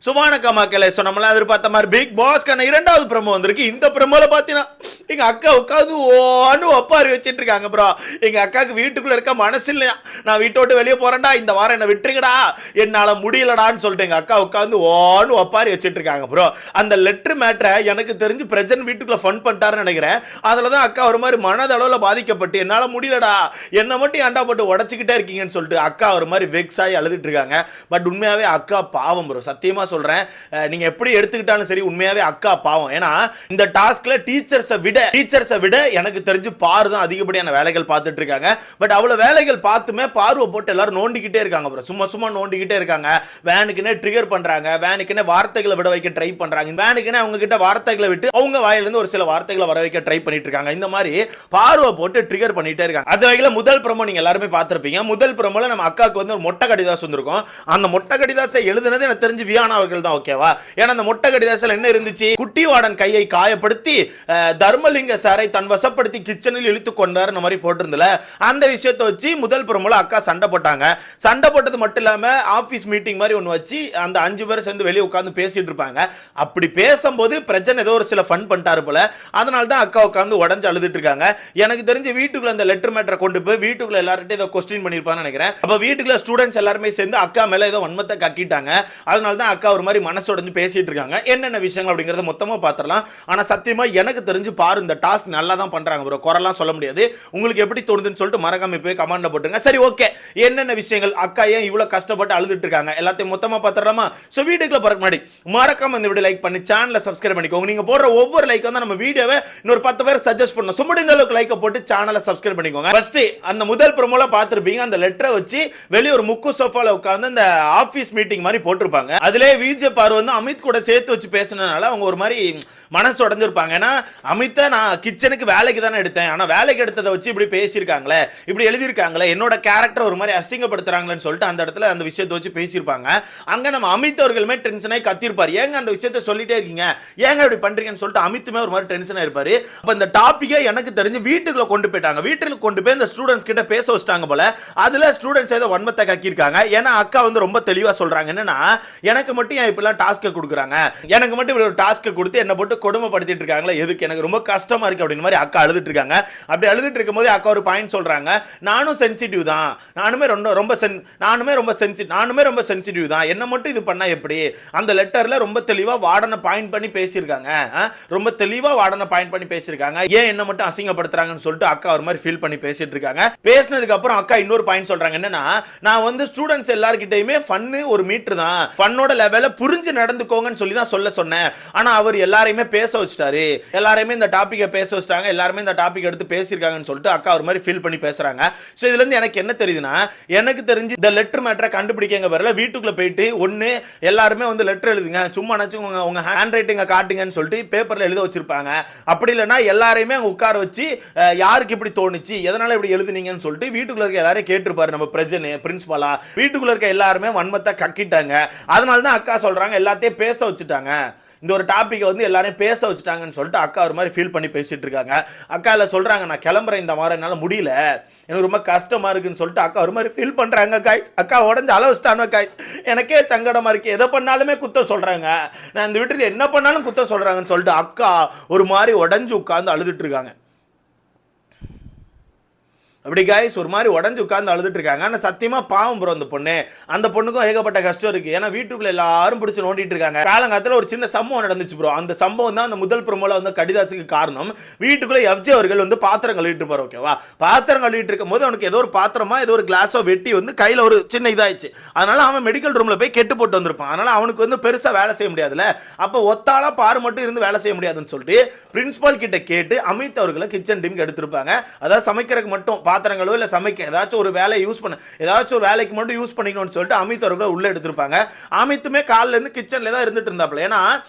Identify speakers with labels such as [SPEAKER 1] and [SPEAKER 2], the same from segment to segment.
[SPEAKER 1] சுபானக்கா மக்களே, ஸோ நம்மளாம் எதிர்பார்த்த மாதிரி பிக் பாஸ்க்கான 2வது ப்ரோமோ வந்திருக்கு. இந்த ப்ரோமோல பார்த்தீங்கன்னா எங்கள் அக்கா உட்காந்து ஓன்னு ஒப்பாரி வச்சுட்டு இருக்காங்க. ப்ரோ எங்கள் அக்காவுக்கு வீட்டுக்குள்ளே இருக்க மனசு இல்லையா, நான் வீட்டை விட்டு வெளியே போகிறேன்டா, இந்த வாரம் என்னை விட்டுருங்கடா, என்னால் முடியலடான்னு சொல்லிட்டு எங்கள் அக்கா உட்காந்து ஓன்னு ஒப்பாரி வச்சுட்டு இருக்காங்க. ப்ரோ அந்த லெட்ரு மேட்ரை எனக்கு தெரிஞ்சு பிரஜன் வீட்டுக்குள்ளே ஃபன் பண்ணிட்டாருன்னு நினைக்கிறேன். அதில் தான் அக்கா ஒரு மாதிரி மனதளவில் பாதிக்கப்பட்டு என்னால் முடியலடா, என்னை மட்டும் ஏண்டா போட்டு உடச்சிக்கிட்டே இருக்கீங்கன்னு சொல்லிட்டு அக்கா ஒரு மாதிரி வெக்ஸ் ஆகி அழுதுட்டு இருக்காங்க. பட் உண்மையாகவே அக்கா பாவம் ப்ரோ, சத்தியமாக சொல்றேன். நீங்க எப்படி எடுத்துக்கிட்டாலும் சரி, உண்மையாவே அக்கா பாவம். ஏன்னா இந்த டாஸ்க்ல டீச்சர்ஸை விட எனக்கு தெரிஞ்சு பாரு தான் அதிகப்படியான வேலைகள் பார்த்துட்டு இருக்காங்க. பட் அவ்வளவு வேலைகள் பார்த்துமே பார்வை போட்டு எல்லாரும் நோண்டிக்கிட்டே இருக்காங்க ப்ரோ, சும்மா நோண்டிக்கிட்டே இருக்காங்க. வேனுக்குனே ட்ரிகர் பண்றாங்க, வேனுக்குனே வார்த்தைகளை விட வைக்க ட்ரை பண்றாங்க, வேனுக்குனே அவங்க கிட்ட வார்த்தைகளை விட்டு அவங்க வாயிலிருந்து ஒரு சில வார்த்தைகளை வர வைக்க ட்ரை பண்ணிட்டு இருக்காங்க. இந்த மாதிரி பார்வை போட்டு ட்ரிகர் பண்ணிட்டே இருக்காங்க. அது வகையில முதல் ப்ரோமோ நீங்க எல்லாருமே பார்த்திருப்பீங்க. முதல் ப்ரோமோல நம்ம அக்காவுக்கு வந்து ஒரு மொட்டை கடிதாசம் வந்திருக்கும். அந்த மொட்டை கடிதாசை எழுதுனது எனக்கு தெரிஞ்சு வியானா அவர்கள் தான். ஓகேவா? ஏன்னா அந்த மொட்டை கடிதாசில் என்ன இருந்துச்சு, குட்டிவாடன் கையை காயப்படுத்தி தர்மலிங்க சாரை தன் வசப்படுத்தி கிச்சனில் இழுத்து கொண்டார் மாதிரி போட்டிருந்தல. அந்த விஷயத்தை வச்சு முதல் ப்ரோமோல அக்கா சண்டை போட்டாங்க. சண்டை போட்டது மட்டும் இல்லாம ஆபீஸ் மீட்டிங் மாதிரி ஒன்று வச்சு அந்த 5 பேர் சேர்ந்து வெளியே உட்காந்து பேசிட்டு இருப்பாங்க. அப்படி பேசும்போது பிரச்சனை ஏதோ ஒரு சில ஃபன் பண்ணிட்டாரு போல. அதனால தான் அக்கா உட்காந்து உடஞ்சு அழுதுட்டு இருக்காங்க. எனக்கு தெரிஞ்சு வீட்டுக்குள்ள அந்த லெட்டர் மேட்டரை கொண்டு போய் வீட்டுக்குள்ள எல்லார்கிட்டையும் ஏதோ கொஸ்டின் பண்ணிருப்பான்னு நினைக்கிறேன். அப்ப வீட்டுக்குள்ள ஸ்டூடெண்ட்ஸ் எல்லாருமே சேர்ந்து அக்கா மேல ஏதோ வன்மத்தை கக்கிட்டாங்க. அதனால தான் அக்கா ஒரு மாதிரி மனசோடஞ்சு பேசிட்டு இருக்காங்க. என்னென்ன விஷயங்கள் அப்படிங்கறத மொத்தமா பாத்திரலாம். ஆனா சத்தியமா எனக்கு தெரிஞ்சு பாரு இந்த டாஸ்க் நல்லா தான் பண்றாங்க ப்ரோ, குறலாம் சொல்ல முடியாது. உங்களுக்கு எப்படி தோணுதுன்னு சொல்லிட்டு மறக்காம போய் கமெண்ட்ல போட்டுருங்க. சரி ஓகே, என்னென்ன விஷயங்கள் அக்கா ஏன் இவ்வளவு கஷ்டப்பட்டு அழுதுட்டு இருக்காங்க எல்லாத்தையும் மொத்தமா பாத்திரலாமா? சோ வீடியோக்குள்ள போறதுக்கு முன்னாடி மறக்காம இந்த வீடியோ லைக் பண்ணி சேனலை சப்ஸ்கிரைப் பண்ணிக்கோங்க. நீங்க போடுற ஒவ்வொரு லைக் வந்து நம்ம வீடியோவை இன்னொரு 10 பேர் சஜஸ்ட் பண்ணணும். சும்மா இந்த அளவுக்கு லைக் போட்டு சேனலை சப்ஸ்கிரைப் பண்ணிக்கோங்க. ஃபர்ஸ்ட் அந்த முதல் ப்ரோமோல பாத்திருப்பீங்க, அந்த லெட்டரை வச்சு வெளிய ஒரு முக்கு சோஃபால உட்கார்ந்து அந்த ஆபீஸ் மீட்டிங் மாதிரி போட்டிருப்பாங்க. அதிலே விஜே பாரு வந்து அமித் கூட சேர்த்து வச்சு பேசினதுனால அவங்க ஒரு மாதிரி மனசு உடஞ்சிருப்பாங்க. ஏன்னா அமித்தை நான் கிச்சனுக்கு வேலைக்கு தானே எடுத்தேன், ஆனால் வேலைக்கு எடுத்ததை வச்சு இப்படி பேசியிருக்காங்களே, இப்படி எழுதியிருக்காங்களே, என்னோட கேரக்டர் ஒரு மாதிரி அசிங்கப்படுத்துறாங்களேன்னு சொல்லிட்டு அந்த இடத்துல அந்த விஷயத்தை வச்சு பேசியிருப்பாங்க. அங்கே நம்ம அமித் அவர்களுமே டென்ஷனாகி கத்திருப்பார், ஏங்க அந்த விஷயத்தை சொல்லிட்டே இருக்கீங்க, ஏங்க இப்படி பண்றீங்கன்னு சொல்லிட்டு அமித்துமே ஒரு மாதிரி டென்ஷனாக இருப்பாரு. அப்போ இந்த டாப்பிக்கை எனக்கு தெரிஞ்சு வீட்டுக்குள்ள கொண்டு போயிட்டாங்க. வீட்டுக்கு கொண்டு போய் இந்த ஸ்டூடெண்ட்ஸ் கிட்ட பேச வச்சிட்டாங்க போல. அதில் ஸ்டூடெண்ட்ஸ் ஏதோ வன்மத்தை கக்கியிருக்காங்க. ஏன்னா அக்கா வந்து ரொம்ப தெளிவாக சொல்றாங்க, என்னன்னா எனக்கு மட்டும் ஏன் இப்பெல்லாம் டாஸ்க்கை கொடுக்குறாங்க, எனக்கு மட்டும் இப்படி ஒரு டாஸ்க்கை கொடுத்து என்ன போட்டு கொடுமைப்படுத்திட்டு இருக்காங்களே, எதுக்கு, எனக்கு ரொம்ப கஷ்டமா இருக்கு அப்படின்னு மாதிரி அக்கா அழுதுட்டு இருக்காங்க. அப்படி அழுதுட்டு இருக்கும்போது அக்கா ஒரு பாயிண்ட் சொல்றாங்க, நானும் சென்சிட்டிவ் தான், நானுமே ரொம்ப சென்சிட்டிவ் தான், என்ன மட்டும் இது பண்ணா எப்படி? அந்த லெட்டர்ல ரொம்ப தெளிவா வார்டனை பாயிண்ட் பண்ணி பேசியிருக்காங்க, ஏன் என்ன மட்டும் அசிங்கப்படுத்துறாங்கன்னு சொல்லிட்டு அக்கா ஒரு மாதிரி ஃபீல் பண்ணி பேசிட்டு இருக்காங்க. பேசினதுக்கு அப்புறம் அக்கா இன்னொரு பாயிண்ட் சொல்றாங்க, என்னன்னா நான் வந்து ஸ்டூடெண்ட்ஸ் எல்லார்கிட்டயுமே ஃபன்னு ஒரு மீட்டர் தான், ஃபன்னோட லெவல புரிஞ்சு நடந்துக்கோங்கன்னு சொல்லி தான் சொல்ல சொன்னேன். ஆனா அவர் எல்லாரையுமே பேச வச்சிட்டாரு, எல்லாரையுமே இந்த டாபிக்கை பேச வச்சிட்டாங்க, எல்லாருமே இந்த டாபிக் எடுத்து பேசியிருக்காங்கன்னு சொல்லிட்டு அக்கா ஒரு மாதிரி ஃபீல் பண்ணி பேசுறாங்க. ஸோ இதுல இருந்து எனக்கு என்ன தெரியுதுன்னா, எனக்கு தெரிஞ்சு இந்த லெட்டர் மேட்டரை கண்டுபிடிக்கங்க வரல, வீட்டுக்குள்ள போயிட்டு ஒன்னு எல்லாருமே வந்து லெட்டர் எழுதுங்க, சும்மா நினைச்சு உங்க ஹேண்ட் ரைட்டிங்கை காட்டுங்கன்னு சொல்லிட்டு பேப்பர்ல எழுத வச்சிருப்பாங்க. அப்படி இல்லைன்னா எல்லாரையுமே அங்க உட்கார வச்சு யாருக்கு இப்படி தோணுச்சு, எதனால இப்படி எழுதுனீங்கன்னு சொல்லிட்டு வீட்டுக்குள்ள இருக்க எல்லாரையும் கேட்டிருப்பாரு நம்ம பிரஜன் பிரின்சிபலா. வீட்டுக்குள்ள இருக்க எல்லாருமே வன்மத்தை கக்கிட்டாங்க. அதனால தான் அக்கா சொல்றாங்க எல்லாத்தையும் பேச வச்சுட்டாங்க, இந்த ஒரு டாப்பிக்கை வந்து எல்லாரையும் பேச வச்சுட்டாங்கன்னு சொல்லிட்டு அக்கா ஒரு மாதிரி ஃபீல் பண்ணி பேசிட்டு இருக்காங்க. அக்கா இல்லை சொல்றாங்க, நான் கிளம்புறேன், இந்த மாதிரி என்னால் முடியல, எனக்கு ரொம்ப கஷ்டமா இருக்குன்னு சொல்லிட்டு அக்கா ஒரு மாதிரி ஃபீல் பண்றாங்க. கைஸ் அக்கா உடஞ்சு அளவுச்சிட்டானோ கைஸ், எனக்கே சங்கடமா இருக்கு, எதை பண்ணாலுமே குத்த சொல்றாங்க, நான் இந்த வீட்டில் என்ன பண்ணாலும் குத்த சொல்றாங்கன்னு சொல்லிட்டு அக்கா ஒரு மாதிரி உடஞ்சு உட்கார்ந்து அழுதுட்டு இருக்காங்க. அப்படி கைஸ் ஒரு மாதிரி உடஞ்சு உட்கார்ந்து அழுதுட்டு இருக்காங்க. ஆனால் சத்தியமா பாவம் ப்ரோ அந்த பொண்ணு, அந்த பொண்ணுக்கும் ஏகப்பட்ட கஷ்டம் இருக்கு. ஏன்னா வீட்டுக்குள்ள எல்லாரும் பிடிச்சி நோண்டிட்டு இருக்காங்க. காலங்காலத்தில் ஒரு சின்ன சம்பவம் நடந்துச்சு ப்ரோ. அந்த சம்பவம் தான் அந்த முதல் ப்ரோமோல வந்து கடிதாசுக்கு காரணம். வீட்டுக்குள்ள எஃப்ஜே அவர்கள் வந்து பாத்திரம் கழுவிட்டு இருப்பார். ஓகேவா? பாத்திரம் கழுவிட்டு இருக்கும் போது அவனுக்கு ஏதோ ஒரு பாத்திரமா ஏதோ ஒரு கிளாஸோ வெட்டி வந்து கையில் ஒரு சின்ன இதாயிடுச்சு. அதனால அவன் மெடிக்கல் ரூம்ல போய் கெட்டு போட்டு வந்திருப்பான். அதனால அவனுக்கு வந்து பெருசா வேலை செய்ய முடியாதுல்ல. அப்போ ஒத்தாளா பாரு மட்டும் இருந்து வேலை செய்ய முடியாதுன்னு சொல்லிட்டு பிரின்சிபால் கிட்ட கேட்டு அமித் அவர்களை கிச்சன் டீமுக்கு எடுத்திருப்பாங்க. அதாவது சமைக்கிறதுக்கு மட்டும் பாத்திரங்களோ இல்லை சமைக்க ஏதாச்சும் ஒரு வேலையை யூஸ் பண்ண, ஏதாச்சும் ஒரு வேலைக்கு மட்டும் யூஸ் பண்ணிக்கணும்னு சொல்லிட்டு அமித் அவர்களை உள்ள எடுத்திருப்பாங்க. அமித்துமே காலில் இருந்து கிச்சன்ல தான் இருந்துட்டு இருந்தாப்ல. ஏன்னா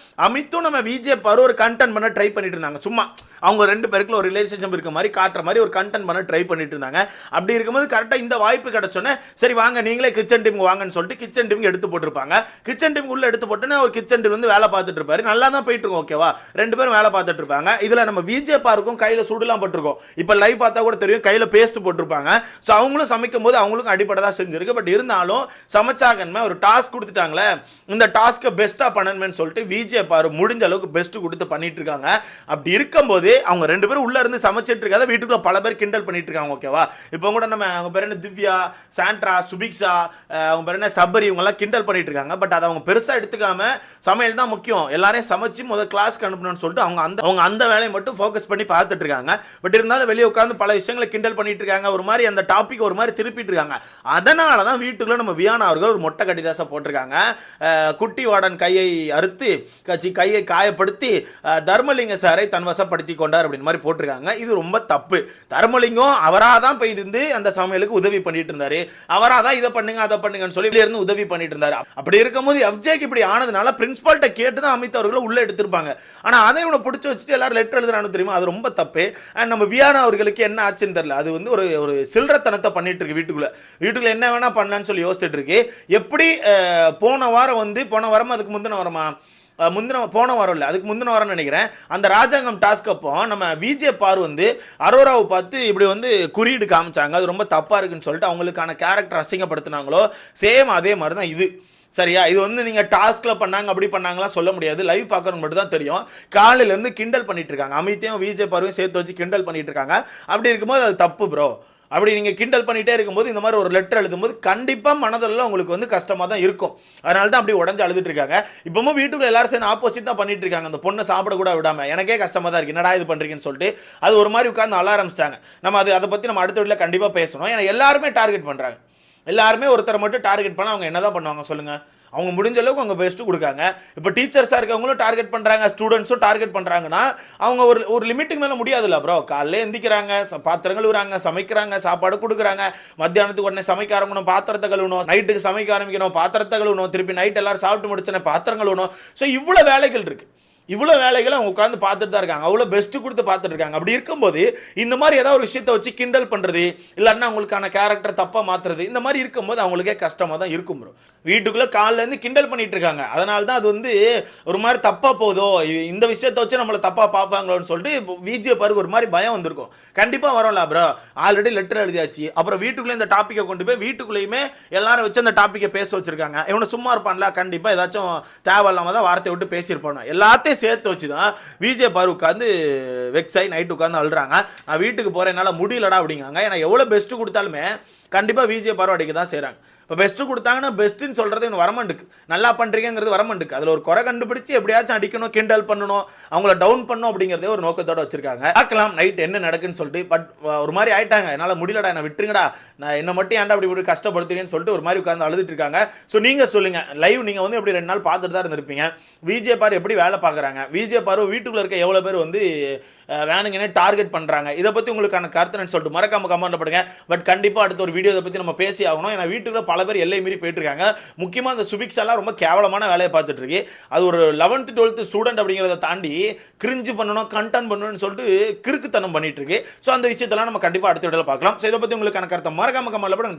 [SPEAKER 1] அமித்தும் நம்ம விஜே பாரு ஒரு கண்டென்ட் பண்ண ட்ரை பண்ணிட்டு இருந்தாங்க. சும்மா அவங்க 2 பேருக்குள்ள ஒரு ரிலேஷன்ஷிப் இருக்க மாதிரி காட்டுற மாதிரி ஒரு கண்டென்ட் பண்ண ட்ரை பண்ணிட்டு இருந்தாங்க. அப்படி இருக்கும்போது கரெக்டாக இந்த வாய்ப்பு கிடைச்சோன்னே சரி வாங்க நீங்களே கிச்சன் டீம் வாங்கன்னு சொல்லிட்டு கிச்சன் டீம் எடுத்து போட்டிருப்பாங்க. கிச்சன் டீம் உள்ள எடுத்து போட்டுன்னு ஒரு கிச்சன் டீம் வந்து வேலை பார்த்துட்டு இருப்பாரு. நல்லா தான் போயிட்டு இருக்கும். ஓகேவா, 2 பேரும் வேலை பார்த்துட்டு இருப்பாங்க. இதுல நம்ம விஜே பாருக்கும் கையில சுடுலாம் போட்டிருக்கோம். இப்போ லைவ் பார்த்தா கூட தெரியும் கையில பேஸ்ட் போட்டிருப்பாங்க. ஸோ அவங்களும் சமைக்கும் போது அவங்களுக்கும் அடிப்படை தான் செஞ்சிருக்கு. பட் இருந்தாலும் சமைச்சாகன்மே ஒரு டாஸ்க் கொடுத்துட்டாங்களே, இந்த டாஸ்க்கை பெஸ்ட்டாக பண்ணணும்னு சொல்லிட்டு விஜே பாரு முடிஞ்ச அளவுக்கு பெஸ்ட் கொடுத்து பண்ணிட்டு இருக்காங்க. அப்படி இருக்கும்போது அவங்க 2 பேரும் உள்ள இருந்து சமைச்சிட்டு இருக்காத வீட்டுக்குள்ள பல பேர் கிண்டல் பண்ணிட்டு இருக்காங்க. ஓகேவா, இப்போ கூட நம்ம அவங்க பேர் என்ன திவ்யா, சாண்ட்ரா, சுபிக்ஷா, அவங்க பேர் என்ன சபரி, இவங்க எல்லாம் கிண்டல் பண்ணிட்டு இருக்காங்க. பட் அதை அவங்க பெருசா எடுத்துக்காம சமையல் தான் முக்கியம், எல்லாரையும் சமைச்சு முதல் கிளாஸ்க்கு அனுப்பணும்னு சொல்லிட்டு அவங்க அந்த வேலையை மட்டும் ஃபோக்கஸ் பண்ணி பார்த்துட்டு இருக்காங்க. பட் இருந்தாலும் வெளியே உட்காந்து பல விஷயங்களை கிண்டல் பண்ணிட்டு இருக்காங்க. ஒரு மாதிரி அந்த டாபிக் ஒரு மாதிரி திருப்பிட்டு இருக்காங்க. அதனால தான் வீட்டுக்குள்ள நம்ம வியானா அவர்கள் ஒரு மொட்டை கடிதாசை போட்டிருக்காங்க. குட்டி வாடன் கையை அறுத்து கையை காயப்படுத்தி தர்மலிங்க சாரை தன் வசப்படுத்தி கொண்டார் அப்படின்னு மாதிரி போட்டிருக்காங்க. இது ரொம்ப தப்பு. தர்மலிங்கம் அவராக தான் போயிருந்து அந்த சமையலுக்கு உதவி பண்ணிட்டு இருந்தாரு. அவராக தான் இதை பண்ணுங்க அதை பண்ணுங்கன்னு சொல்லி இருந்து உதவி பண்ணிட்டு இருந்தாரு. அப்படி இருக்கும்போது எஃப்ஜேக்கு இப்படி ஆனதுனால பிரின்சிபால்கிட்ட கேட்டு தான் அமித் அவர்களை உள்ள எடுத்திருப்பாங்க. ஆனா அதை இவனை பிடிச்சி வச்சுட்டு எல்லாரும் லெட்டர் எழுதுறானு தெரியுமா, அது ரொம்ப தப்பு. அண்ட் நம்ம வியானா அவர்களுக்கு என்ன ஆச்சுன்னு தெரியல, அது வந்து ஒரு சில்லறத்தனத்தை பண்ணிட்டு இருக்கு. வீட்டுக்குள்ள என்ன வேணா பண்ணலான்னு சொல்லி யோசிச்சுட்டு இருக்கு. எப்படி போன வாரம் அதுக்கு முந்தின வாரமா போன வாரம் இல்லை அதுக்கு முந்தின வாரம் நினைக்கிறேன், அந்த ராஜாங்கம் டாஸ்க் அப்போ நம்ம விஜே பார் வந்து அரோராவை பார்த்து இப்படி வந்து குறியீடு காமிச்சாங்க. அது ரொம்ப தப்பாக இருக்குன்னு சொல்லிட்டு அவங்களுக்கான கேரக்டர் அசிங்கப்படுத்தினாங்களோ, சேம் அதே மாதிரி தான் இது. சரியா, இது வந்து நீங்கள் டாஸ்கில் பண்ணாங்க அப்படி பண்ணாங்களா சொல்ல முடியாது, லைவ் பார்க்கறது மட்டும் தான் தெரியும். காலையிலேருந்து கிண்டல் பண்ணிட்டு இருக்காங்க, அமித்தையும் விஜே பார்வையும் சேர்த்து வச்சு கிண்டல் பண்ணிட்டு இருக்காங்க. அப்படி இருக்கும்போது அது தப்பு ப்ரோ. அப்படி நீங்கள் கிண்டல் பண்ணிகிட்டே இருக்கும்போது இந்த மாதிரி ஒரு லெட்டர் எழுதும்போது கண்டிப்பாக மனதில் உங்களுக்கு வந்து கஷ்டமாக தான் இருக்கும். அதனால தான் அப்படி உடஞ்சு அழுதுட்டு இருக்காங்க. இப்போவும் வீட்டுக்குள்ள எல்லாரும் சேர்ந்து ஆப்போசிட் தான் பண்ணிட்டு இருக்காங்க. அந்த பொண்ணை சாப்பிட கூட விடாமல் எனக்கே கஷ்டமாக தான் இருக்குது, என்னடா இது பண்ணுறீங்கன்னு சொல்லிட்டு அது ஒரு மாதிரி உட்காந்து அழ ஆரம்பிச்சிட்டாங்க. நம்ம அதை பற்றி நம்ம அடுத்த வீட்டில் கண்டிப்பாக பேசணும். ஏன்னா எல்லாருமே டார்கெட் பண்ணுறாங்க. எல்லாருமே ஒருத்தரை மட்டும் டார்கெட் பண்ணால் அவங்க என்ன தான் பண்ணுவாங்க சொல்லுங்கள். அவங்க முடிஞ்ச அளவுக்கு அவங்க பெஸ்ட்டு கொடுக்காங்க. இப்போ டீச்சர்ஸாக இருக்கவங்களும் டார்கெட் பண்ணுறாங்க, ஸ்டூடெண்ட்ஸும் டார்கெட் பண்ணுறாங்கன்னா அவங்க ஒரு லிமிட்டுக்கு மேலே முடியாதுல்ல ப்ரோ. காலையில் எந்திக்கிறாங்க, பாத்திரங்கள் விடுறாங்க, சமைக்கிறாங்க, சாப்பாடு கொடுக்குறாங்க, மத்தியானத்துக்கு உடனே சமைக்க ஆரம்பிக்கணும், பாத்திரத்தை கழுவணும், நைட்டுக்கு சமைக்க ஆரம்பிக்கணும், பாத்திரத்தை கழுவணும், திருப்பி நைட் எல்லாரும் சாப்பிட்டு முடிச்சோன்னே பாத்திரங்கள் கழுவணும். ஸோ இவ்வளோ வேலைகள் இருக்குது. இவ்வளோ வேலைகளை அவங்க உட்காந்து பார்த்துட்டு தான் இருக்காங்க, அவ்வளோ பெஸ்ட்டு கொடுத்து பார்த்துட்டு இருக்காங்க. அப்படி இருக்கும்போது இந்த மாதிரி ஏதாவது ஒரு விஷயத்தை வச்சு கிண்டல் பண்ணுறது, இல்லைன்னா அவங்களுக்கான கேரக்டர் தப்பாக மாற்றுறது, இந்த மாதிரி இருக்கும்போது அவங்களுக்கே கஷ்டமாக தான் இருக்கும் ப்ரோ. வீட்டுக்குள்ளே காலிலேருந்து கிண்டல் பண்ணிட்டு இருக்காங்க. அதனால தான் அது வந்து ஒரு மாதிரி தப்பாக போதோ, இந்த விஷயத்தை வச்சு நம்மளை தப்பாக பார்ப்பாங்களோன்னு சொல்லிட்டு விஜே பாருக்கு ஒரு மாதிரி பயம் வந்திருக்கும். கண்டிப்பாக வரும்ல ப்ரோ, ஆல்ரெடி லெட்டர் எழுதியாச்சு. அப்புறம் வீட்டுக்குள்ளே இந்த டாப்பிக்கை கொண்டு போய் வீட்டுக்குள்ளேயுமே எல்லாரும் வச்சு அந்த டாப்பிக்கை பேச வச்சிருக்காங்க. இவனை சும்மா இருப்பான்ல, கண்டிப்பாக ஏதாச்சும் தேவையில்லாமல் தான் வார்த்தை விட்டு பேசியிருப்பானோ, எல்லாத்தையும் சேர்த்து வச்சு தான் விஜே பாரு உட்காந்து வெக்ஸாய் நைட்டு உட்காந்து அழுறாங்க. நான் வீட்டுக்கு போகிறேன், என்னால் முடியலடா அப்படிங்காங்க. ஏன்னா எவ்வளோ பெஸ்ட்டு கொடுத்தாலுமே கண்டிப்பாக விஜே பாரு அடிக்க தான் செய்கிறாங்க. இப்போ பெஸ்ட்டு கொடுத்தாங்கன்னா பெஸ்ட்டுன்னு சொல்கிறது இன்னும் வரமாட்டுக்கு, நல்லா பண்ணுறீங்கிறது வரமாட்டுக்கு. அதில் ஒரு குறை கண்டுபிடிச்சி எப்படியாச்சும் அடிக்கணும், கிண்டல் பண்ணணும், அவங்கள டவுன் பண்ணணும் அப்படிங்கிறதே ஒரு நோக்கத்தோடு வச்சிருக்காங்க. பார்க்கலாம் நைட் என்ன நடக்குன்னு சொல்லிட்டு. பட் ஒரு மாதிரி ஆயிட்டாங்க, என்னால் முடியலடா, என்ன விட்டுருங்கடா, நான் என்ன மட்டும் ஏன்டா அப்படி கஷ்டப்படுத்துறேன்னு சொல்லிட்டு ஒரு மாதிரி உட்காந்து அழுதுட்டு இருக்காங்க. ஸோ நீங்கள் சொல்லுங்கள், லைவ் நீங்கள் வந்து எப்படி 2 நாள் பார்த்துட்டு தான் இருந்திருப்பீங்க. விஜே பாரு எப்படி வேலை பார்க்குறாங்க, விஜே பாரு வீட்டுக்குள்ளே இருக்க எவ்வளோ பேர் வந்து வேணுங்கன்னே டார்கெட் பண்ணுறாங்க, இதை பற்றி உங்களுக்கான கருத்துன்னு சொல்லிட்டு மறக்காம கமெண்ட் பண்ணுங்க. பட் கண்டிப்பாக அடுத்த ஒரு வீடியோ இதை பற்றி நம்ம பேசி ஆகணும். ஏன்னா வீட்டுக்குள்ள பல பேர் எல்லை மீறி போயிட்டு இருக்காங்க. முக்கியமாக அந்த சுபிக்ஷாலாம் ரொம்ப கேவலமான வேலையை பார்த்துட்டு இருக்கு. அது ஒரு 11th 12th ஸ்டூடெண்ட் அப்படிங்கிறத தாண்டி கிரிஞ்சு பண்ணணும், கண்டென்ட் பண்ணணும்னு சொல்லிட்டு கிறுக்குத்தனம் பண்ணிட்டு இருக்கு. ஸோ அந்த விஷயத்தெல்லாம் நம்ம கண்டிப்பாக அடுத்த வீடியோவில் பார்க்கலாம். ஸோ இதை பற்றி உங்களுக்கான கருத்தை மறக்காம கமெண்ட்ல போடுங்க.